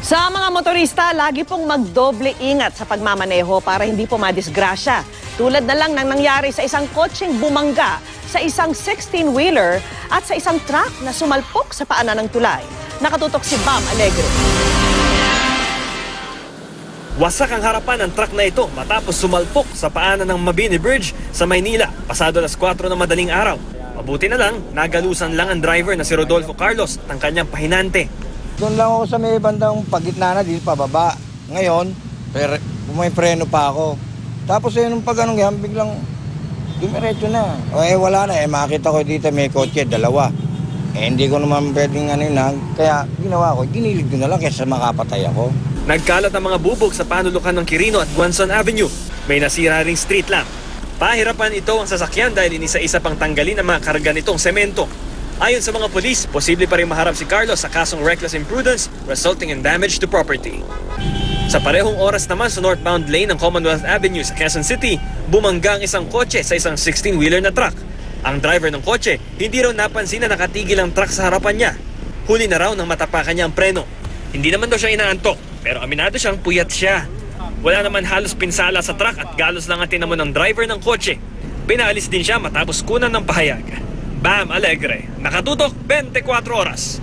Sa mga motorista, lagi pong magdoble ingat sa pagmamaneho para hindi po madisgrasya. Tulad na lang ng nangyari sa isang kotseng bumangga sa isang 16-wheeler at sa isang truck na sumalpok sa paanan ng tulay. Nakatutok si Bam Alegre. Wasak ang harapan ng truck na ito matapos sumalpok sa paanan ng Mabini Bridge sa Maynila pasado alas 4 ng madaling araw. Mabuti na lang, nagalusan lang ang driver na si Rodolfo Carlos at ang kanyang pahinante. Doon lang ako sa may bandang pagitna na, dito pababa. Ngayon, may preno pa ako. Tapos nung pag anong yan, biglang dumiretso na. Wala na, makita ko dito may kotse, dalawa. Hindi ko naman pwedeng kaya ginawa ko, ginilig ko na lang kaysa makapatay ako. Nagkalat ang mga bubog sa panulukan ng Quirino at Guanzon Avenue. May nasira ring street lamp. Pahirapan ito ang sasakyan dahil inisa-isa pang tanggalin ang mga karga nitong semento. Ayon sa mga polis, posible pa rin maharap si Carlos sa kasong reckless imprudence resulting in damage to property. Sa parehong oras naman sa northbound lane ng Commonwealth Avenue sa Quezon City, bumangga ang isang kotse sa isang 16-wheeler na truck. Ang driver ng kotse, hindi raw napansin na nakatigil ang truck sa harapan niya. Huli na raw nang matapakan niya ang preno. Hindi naman daw siya inaantok, pero aminado siyang puyat siya. Wala naman halos pinsala sa truck at galos lang ang tinamo ng driver ng kotse. Pinaalis din siya matapos kunan ng pahayag. Bam Alegre, nakatutok 24 oras.